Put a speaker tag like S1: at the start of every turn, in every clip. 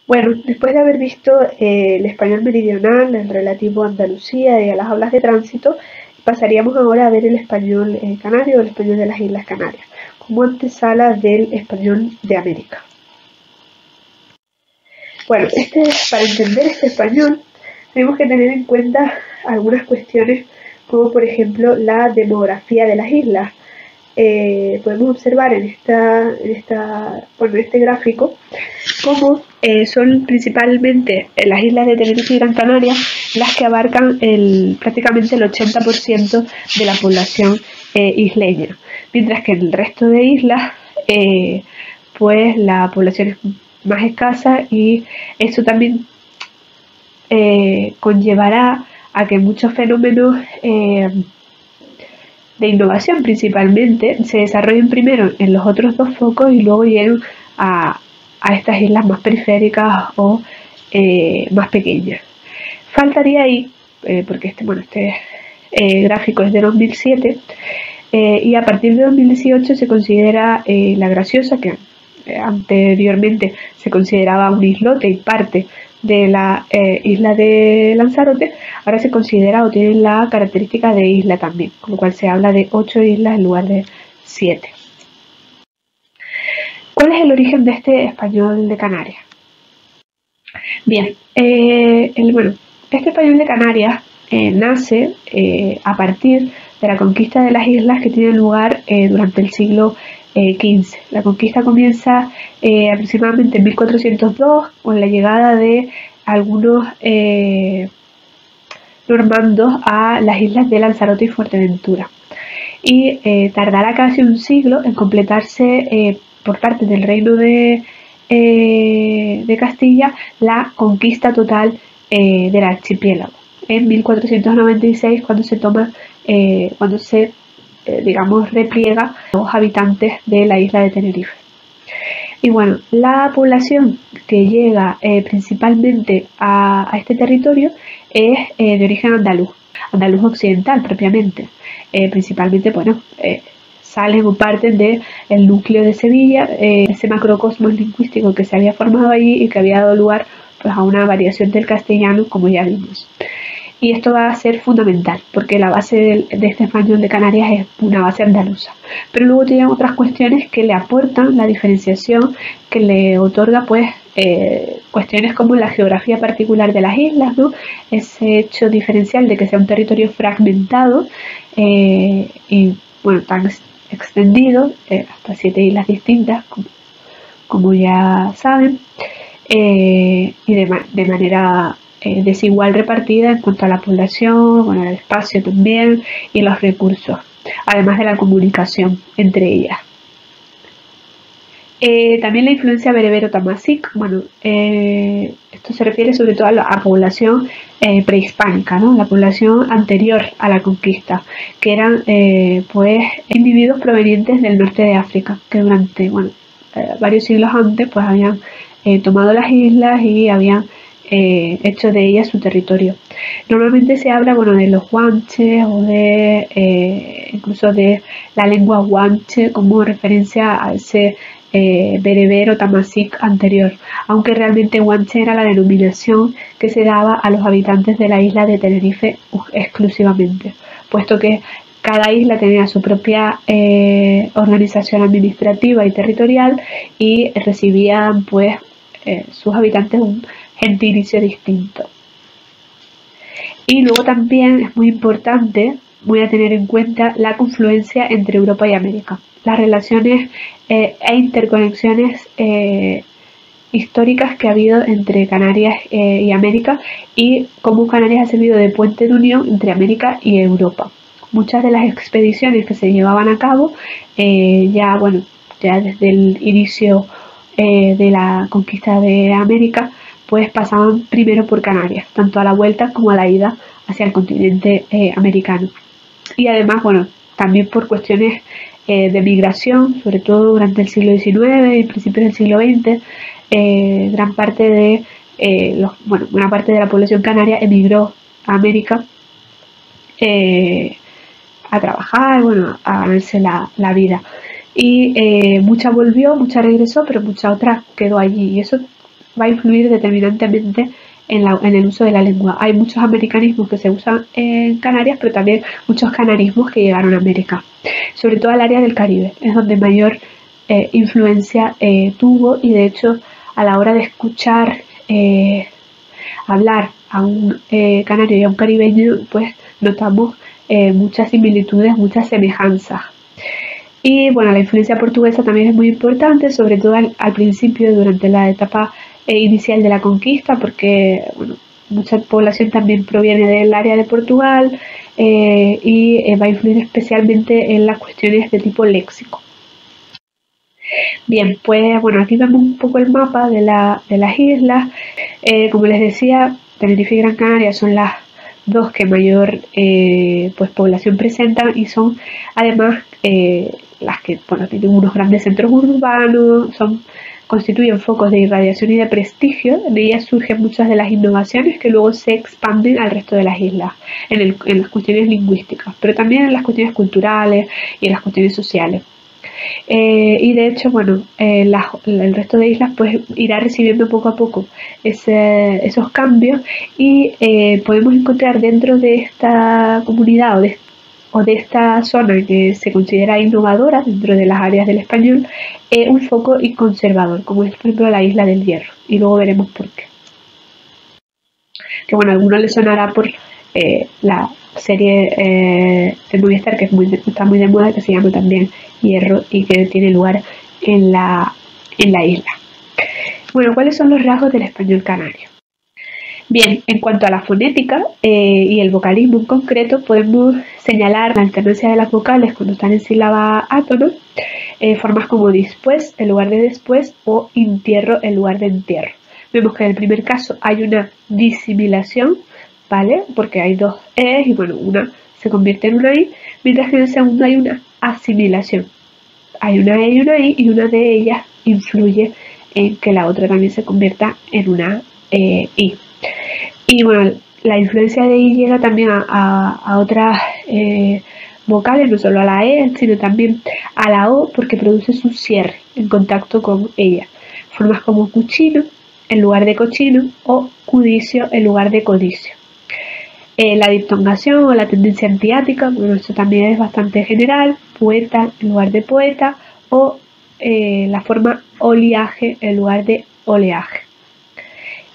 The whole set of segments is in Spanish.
S1: Bueno, después de haber visto el español meridional, el relativo a Andalucía y a las hablas de tránsito, pasaríamos ahora a ver el español canario o el español de las Islas Canarias, como antesala del español de América. Bueno, para entender este español tenemos que tener en cuenta algunas cuestiones como por ejemplo la demografía de las islas. Podemos observar en este gráfico cómo son principalmente las islas de Tenerife y Gran Canaria las que abarcan prácticamente el 80% de la población isleña, mientras que en el resto de islas pues la población es más escasa y eso también conllevará a que muchos fenómenos de innovación principalmente se desarrollen primero en los otros dos focos y luego lleguen a estas islas más periféricas o más pequeñas. Faltaría ahí, porque este gráfico es de 2007, y a partir de 2018 se considera La Graciosa, que anteriormente se consideraba un islote y parte de la isla de Lanzarote, ahora se considera o tiene la característica de isla también, con lo cual se habla de 8 islas en lugar de 7. ¿Cuál es el origen de este español de Canarias? Bien, este español de Canarias nace a partir de la conquista de las islas que tiene lugar durante el siglo XV. La conquista comienza aproximadamente en 1402 con la llegada de algunos normandos a las islas de Lanzarote y Fuerteventura. Y tardará casi un siglo en completarse por parte del reino de Castilla la conquista total del archipiélago. En 1496 cuando se repliega a los habitantes de la isla de Tenerife. Y bueno, la población que llega principalmente a este territorio es de origen andaluz occidental propiamente. Principalmente, salen o parten del núcleo de Sevilla, ese macrocosmos lingüístico que se había formado allí y que había dado lugar pues, a una variación del castellano, como ya vimos. Y esto va a ser fundamental, porque la base de este español de Canarias es una base andaluza. Pero luego tienen otras cuestiones que le aportan la diferenciación, que le otorga pues cuestiones como la geografía particular de las islas, ¿no? Ese hecho diferencial de que sea un territorio fragmentado y bueno, tan extendido, hasta 7 islas distintas, como ya saben, y de manera desigual repartida en cuanto a la población, bueno, el espacio también y los recursos, además de la comunicación entre ellas. También la influencia berebero-tamazic, bueno, esto se refiere sobre todo a la población prehispánica, ¿no? La población anterior a la conquista, que eran pues individuos provenientes del norte de África, que durante varios siglos antes pues habían tomado las islas y habían hecho de ellas su territorio. Normalmente se habla de los guanches o incluso de la lengua guanche como referencia a ese berebero tamazic anterior, aunque realmente guanche era la denominación que se daba a los habitantes de la isla de Tenerife exclusivamente, puesto que cada isla tenía su propia organización administrativa y territorial y recibían pues sus habitantes un gentilicio distinto. Y luego también es muy importante, voy a tener en cuenta la confluencia entre Europa y América, las relaciones e interconexiones históricas que ha habido entre Canarias y América y cómo Canarias ha servido de puente de unión entre América y Europa. Muchas de las expediciones que se llevaban a cabo ya desde el inicio de la conquista de América pues pasaban primero por Canarias, tanto a la vuelta como a la ida hacia el continente americano. Y además, también por cuestiones de migración, sobre todo durante el siglo XIX y principios del siglo XX, gran parte de una parte de la población canaria emigró a América a trabajar, a ganarse la vida. Y mucha volvió, mucha regresó, pero mucha otra quedó allí. Y eso va a influir determinantemente en el uso de la lengua. Hay muchos americanismos que se usan en Canarias, pero también muchos canarismos que llegaron a América, sobre todo al área del Caribe, es donde mayor influencia tuvo, y de hecho a la hora de escuchar hablar a un canario y a un caribeño, pues notamos muchas similitudes, muchas semejanzas. Y bueno, la influencia portuguesa también es muy importante, sobre todo al principio, durante la etapa inicial de la conquista, porque bueno, mucha población también proviene del área de Portugal y va a influir especialmente en las cuestiones de tipo léxico. Bien, pues bueno, aquí vemos un poco el mapa de las islas. Como les decía, Tenerife y Gran Canaria son las dos que mayor pues población presentan, y son además las que bueno, tienen unos grandes centros urbanos, constituyen focos de irradiación y de prestigio. De ellas surgen muchas de las innovaciones que luego se expanden al resto de las islas en las cuestiones lingüísticas, pero también en las cuestiones culturales y en las cuestiones sociales. Y de hecho, bueno, el resto de islas pues irá recibiendo poco a poco esos cambios, y podemos encontrar dentro de esta comunidad o de esta zona que se considera innovadora dentro de las áreas del español, un foco y conservador, como es por ejemplo la Isla del Hierro, y luego veremos por qué. Que bueno, a algunos les sonará por la serie de Movistar, que está muy de moda, que se llama también Hierro y que tiene lugar en la isla. Bueno, ¿cuáles son los rasgos del español canario? Bien, en cuanto a la fonética y el vocalismo en concreto, podemos señalar la alternancia de las vocales cuando están en sílaba átona, formas como dispués en lugar de después o intierro en lugar de entierro. Vemos que en el primer caso hay una disimilación, ¿vale? Porque hay dos E y bueno, una se convierte en una I, mientras que en el segundo hay una asimilación. Hay una E y una I, y una de ellas influye en que la otra también se convierta en una I. Y bueno, la influencia de I llega también a otras vocales, no solo a la E, sino también a la O, porque produce su cierre en contacto con ella. Formas como cuchino en lugar de cochino o cudicio en lugar de codicio. La diptongación o la tendencia antiática, bueno, esto también es bastante general, poeta en lugar de poeta, o la forma oleaje en lugar de oleaje.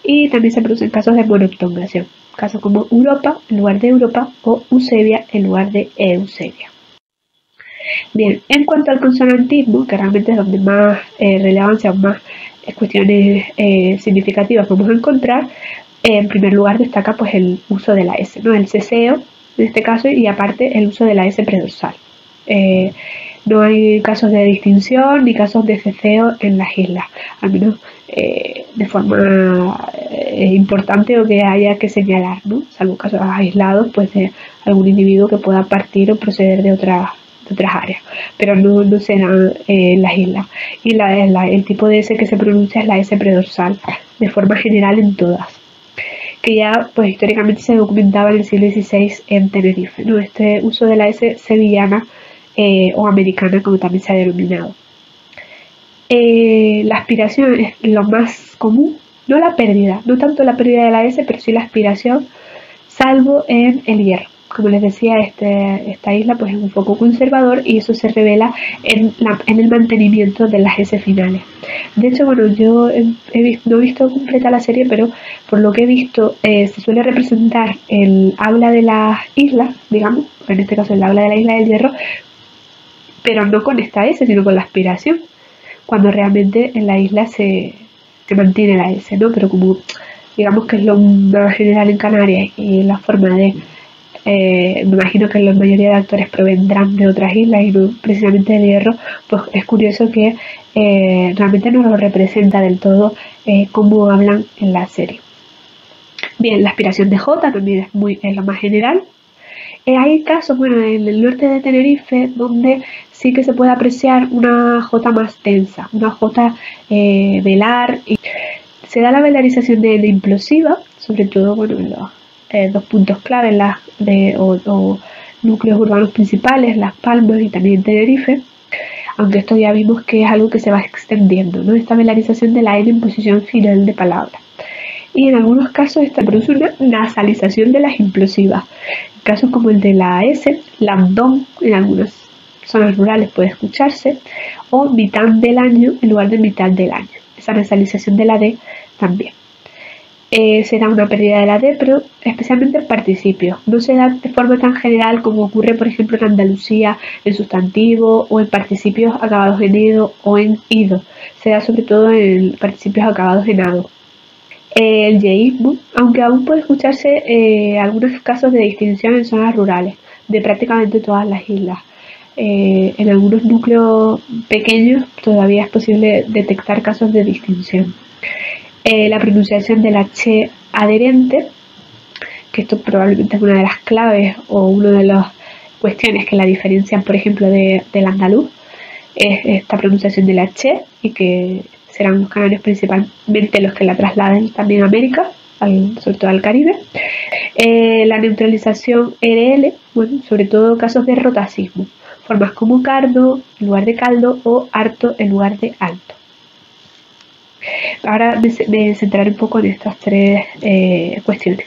S1: Y también se producen casos de monoptongación, casos como Europa en lugar de Europa o Eusebia en lugar de Eusebia. Bien, en cuanto al consonantismo, que realmente es donde más relevancia o más cuestiones significativas vamos a encontrar, en primer lugar destaca pues el uso de la S, ¿no? El ceseo en este caso, y aparte el uso de la S predorsal. No hay casos de distinción ni casos de ceseo en las islas, al menos de forma importante o que haya que señalar, ¿no? Salvo casos aislados pues de algún individuo que pueda partir o proceder de otras áreas, pero no se dan en las islas. Y el tipo de S que se pronuncia es la S predorsal, de forma general en todas, que ya pues históricamente se documentaba en el siglo XVI en Tenerife, ¿no? Este uso de la S sevillana o americana, como también se ha denominado. La aspiración es lo más común, no la pérdida, no tanto la pérdida de la S, pero sí la aspiración, salvo en el Hierro. Como les decía, esta isla pues es un foco conservador, y eso se revela en el mantenimiento de las S finales. De hecho, bueno, yo no he visto completa la serie, pero por lo que he visto se suele representar el habla de las islas, digamos, en este caso el habla de la isla del Hierro, pero no con esta S, sino con la aspiración, cuando realmente en la isla se mantiene la S, ¿no? Pero como digamos que es lo más general en Canarias y la forma de me imagino que la mayoría de actores provendrán de otras islas y no precisamente del Hierro, pues es curioso que realmente no lo representa del todo como hablan en la serie. Bien, la aspiración de J también es lo más general. Hay casos, bueno, en el norte de Tenerife, donde sí que se puede apreciar una J más tensa, una J velar, y se da la velarización de la implosiva, sobre todo, bueno, en los dos puntos clave o núcleos urbanos principales, Las Palmas y también Tenerife. aunque esto ya vimos que es algo que se va extendiendo, ¿no? Esta velarización de la N en posición final de palabra. Y en algunos casos esta produce una nasalización de las implosivas. En casos como el de la S, lambdón en algunas zonas rurales puede escucharse, o mitad del año en lugar de mitad del año. Esa nasalización de la D también. Se da una pérdida de la D, pero especialmente en participios. No se da de forma tan general como ocurre, por ejemplo, en Andalucía, en sustantivo o en participios acabados en edo o en ido. Se da sobre todo en participios acabados en ado. El yeísmo, aunque aún puede escucharse algunos casos de distinción en zonas rurales, de prácticamente todas las islas. En algunos núcleos pequeños todavía es posible detectar casos de distinción. La pronunciación de la che adherente, que esto probablemente es una de las claves o una de las cuestiones que la diferencian, por ejemplo, del andaluz, es esta pronunciación de la che, y que serán los canarios principalmente los que la trasladen también a América, sobre todo al Caribe. La neutralización RL, bueno, sobre todo casos de rotacismo, formas como cardo en lugar de caldo o harto en lugar de alto. Ahora me centraré un poco en estas tres cuestiones.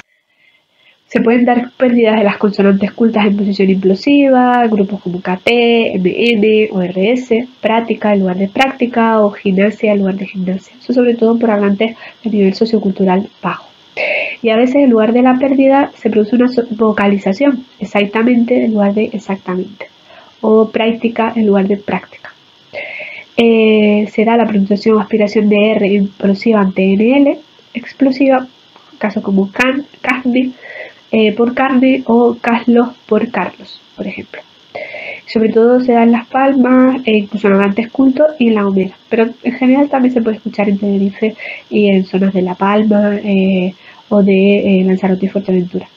S1: Se pueden dar pérdidas de las consonantes cultas en posición implosiva, grupos como KT, MN o RS, práctica en lugar de práctica o gimnasia en lugar de gimnasia. Eso sobre todo por hablantes de nivel sociocultural bajo. Y a veces en lugar de la pérdida se produce una vocalización, exactamente en lugar de exactamente, o práctica en lugar de práctica. Se da la pronunciación o aspiración de R implosiva ante NL, explosiva, casos como carne por carne o Carlos por Carlos, por ejemplo. Sobre todo se da en Las Palmas, incluso en hablantes cultos y en La Gomera, pero en general también se puede escuchar en Tenerife y en zonas de La Palma o de Lanzarote y Fuerteventura.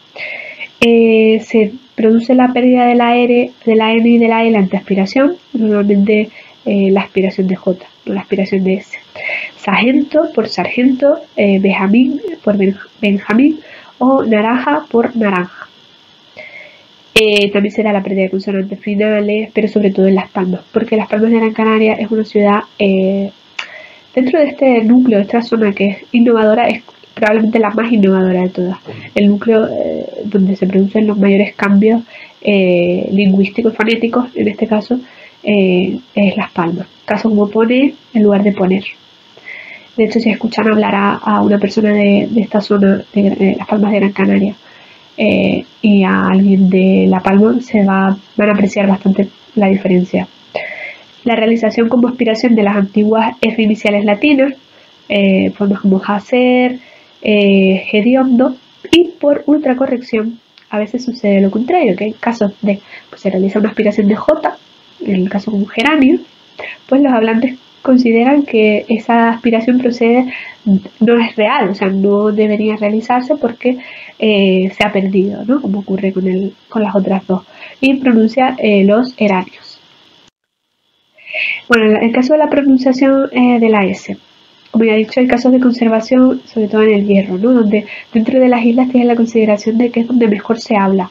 S1: Se produce la pérdida de la R, de la N y de la L ante aspiración, normalmente la aspiración de J, no la aspiración de S. Sargento por sargento, Benjamín por Benjamín o naranja por naranja. También se da la pérdida de consonantes finales, pero sobre todo en Las Palmas, porque Las Palmas de Gran Canaria es una ciudad, dentro de este núcleo, de esta zona que es innovadora, es probablemente la más innovadora de todas. El núcleo donde se producen los mayores cambios lingüísticos, fonéticos, en este caso, es Las Palmas. Caso como pone en lugar de poner. De hecho, si escuchan hablar a una persona de esta zona, de Las Palmas de Gran Canaria, y a alguien de La Palma, van a apreciar bastante la diferencia. La realización como aspiración de las antiguas F iniciales latinas, formas como hacer, hediondo, y por ultracorrección a veces sucede lo contrario, que hay casos de, pues se realiza una aspiración de J, en el caso como geranio, pues los hablantes consideran que esa aspiración no es real, o sea, no debería realizarse porque se ha perdido, ¿no? Como ocurre con las otras dos, y pronuncia los heranios. Bueno, en el caso de la pronunciación de la S, como ya he dicho, hay casos de conservación, sobre todo en el Hierro, ¿no? Donde dentro de las islas tienen la consideración de que es donde mejor se habla,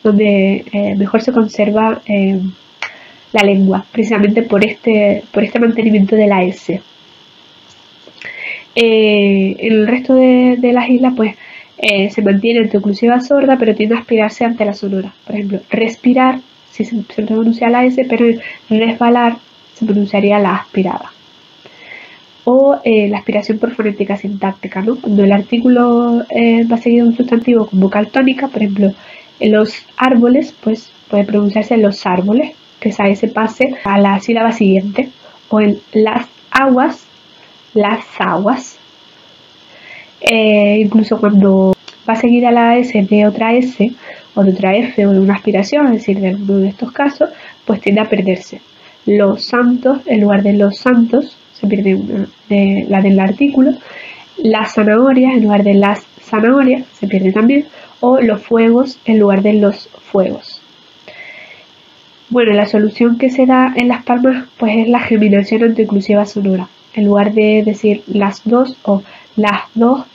S1: donde mejor se conserva la lengua, precisamente por este mantenimiento de la S. En el resto de las islas, pues, se mantiene ante oclusiva sorda, pero tiende a aspirarse ante la sonora. Por ejemplo, respirar, si se pronuncia la S, pero resbalar se pronunciaría la aspirada. O la aspiración por fonética sintáctica, ¿no? Cuando el artículo va seguido de un sustantivo con vocal tónica, por ejemplo, en los árboles, pues puede pronunciarse los árboles, que esa S pase a la sílaba siguiente, o en las aguas, las aguas. Incluso cuando va seguida la S de otra S, o de otra F, o de una aspiración, es decir, de alguno de estos casos, pues tiende a perderse. Los santos, en lugar de los santos, se pierde la del artículo. Las zanahorias, en lugar de las zanahorias, se pierde también. O los fuegos, en lugar de los fuegos. Bueno, la solución que se da en Las Palmas, pues es la geminación anticlusiva sonora. En lugar de decir las dos o las dos,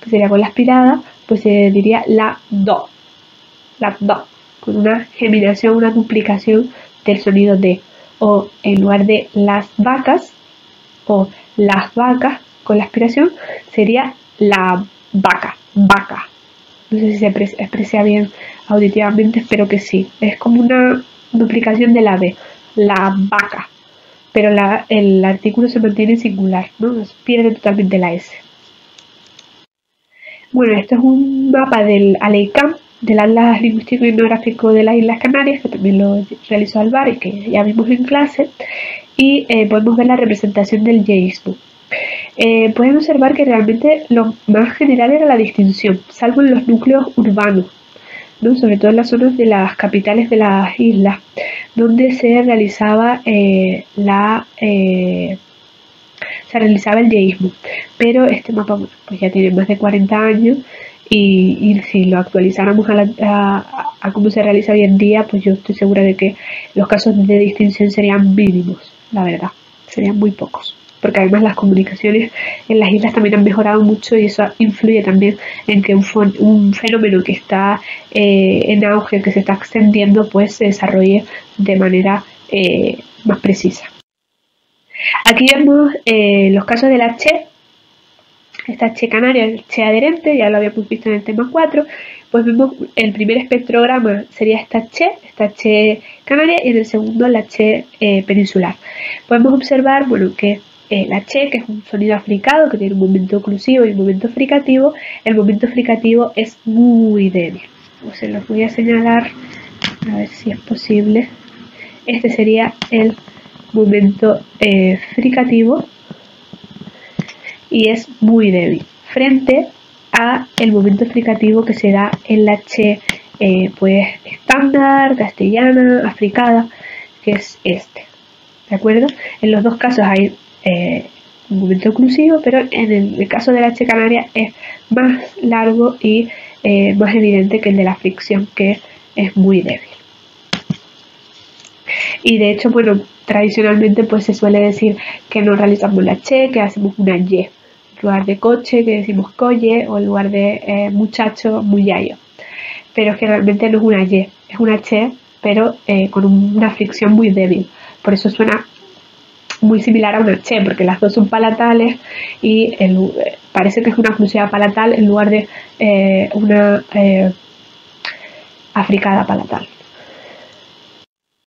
S1: que sería con la aspirada, pues se diría la do, con una geminación, una duplicación del sonido de. o en lugar de las vacas o las vacas con la aspiración, sería la vaca, vaca. No sé si se expresa bien auditivamente, espero que sí. Es como una duplicación de la B, la vaca, pero el artículo se mantiene singular, ¿no? Pierde totalmente la S. Bueno, esto es un mapa del ALEICAM, del Atlas Lingüístico y Etnográfico de las Islas Canarias, que también lo realizó Alvar y que ya vimos en clase, y podemos ver la representación del yeísmo. Pueden observar que realmente lo más general era la distinción, salvo en los núcleos urbanos, ¿no? Sobre todo en las zonas de las capitales de las islas, donde se realizaba el yeísmo. Pero este mapa pues ya tiene más de 40 años y si lo actualizáramos a cómo se realiza hoy en día, pues yo estoy segura de que los casos de distinción serían mínimos, la verdad, serían muy pocos. Porque además las comunicaciones en las islas también han mejorado mucho y eso influye también en que un fenómeno que está en auge, que se está extendiendo, pues se desarrolle de manera más precisa. Aquí vemos los casos de la CHE, esta CHE canaria, el CHE adherente, ya lo habíamos visto en el tema 4, pues vemos el primer espectrograma sería esta CHE canaria, y en el segundo la CHE peninsular. Podemos observar, bueno, que la CHE, que es un sonido africado, que tiene un momento oclusivo y un momento fricativo, el momento fricativo es muy débil. Se los voy a señalar, a ver si es posible. Este sería el momento fricativo y es muy débil frente a el momento fricativo que se da en la CHE pues estándar, castellana, africada, que es este, ¿de acuerdo? En los dos casos hay un momento oclusivo, pero en el caso de la CHE canaria es más largo y más evidente que el de la fricción, que es muy débil. Y de hecho, bueno, tradicionalmente pues se suele decir que no realizamos la CHE, que hacemos una Y. En lugar de coche, que decimos colle, o en lugar de muchacho, muyayo. Pero es que realmente no es una Y, es una CHE, pero con una fricción muy débil. Por eso suena muy similar a una CHE, porque las dos son palatales y parece que es una oclusiva palatal en lugar de una africada palatal.